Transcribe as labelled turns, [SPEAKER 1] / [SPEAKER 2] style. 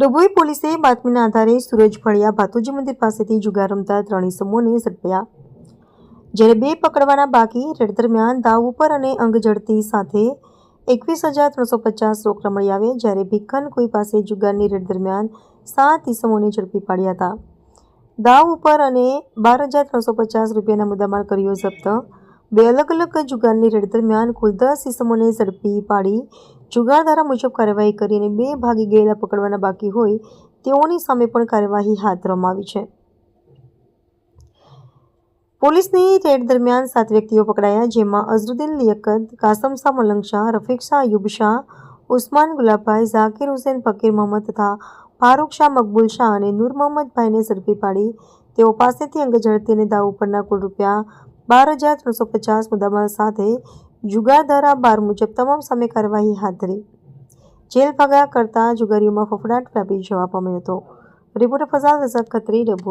[SPEAKER 1] ડભોઈ પોલીસે બાતમીના આધારે સુરજ ફળિયા ભાતુજી મંદિર પાસેથી જુગાર રમતા 3 ઇસમોને ઝડપ્યા, જ્યારે 2 પકડવાના બાકી. રેડ દરમિયાન દાવ ઉપર અને અંગ ઝડતી સાથે 21,350 રોકડા મળી આવે, જ્યારે ભીખનકુઈ પાસે જુગારની રેડ દરમિયાન 7 ઇસમોને ઝડપી પાડ્યા હતા. દાવ ઉપર અને 12,350 રૂપિયાના મુદ્દામાલ કર્યો જપ્ત. 2 અલગ અલગ જુગારની રેડ દરમિયાન કુલ 10 ઇસમોને ઝડપી પાડી જુગાર ધારા મુજબ કાર્યવાહી કરી અને 2 ભાગી ગયેલા પકડવાના બાકી હોય તેઓની સામે પણ કાર્યવાહી હાથ ધરવામાં આવી છે. પોલીસની રેડ દરમિયાન 7 વ્યક્તિઓ પકડાયા, જેમાં અઝરુદ્દીન લિયક્કત, કાસમ શાહ મલંગ શાહ, રફીક શાહ, અયુબ શાહ, ઉસ્માન ગુલાબભાઈ, ઝાકિર હુસેન, ફકીર મોહમ્મદ તથા ફારૂક શાહ, મકબૂલ શાહ અને નૂર મોહમ્મદ ભાઈને ઝડપી પાડી તેઓ પાસેથી અંગ ઝડતી અને દાવ ઉપરના કુલ રૂપિયા 12,350 મુદ્દામાલ સાથે જુગાર ધારા 12 મુજબ તમામ સામે કાર્યવાહી હાથ ધરી. જેલ ભાગા કરતા જુગારીઓમાં ફફડાટ વ્યાપી જવા પામ્યો હતો. રિપોર્ટર ફઝાલ રઝાક ખત્રી, ડભોઈ.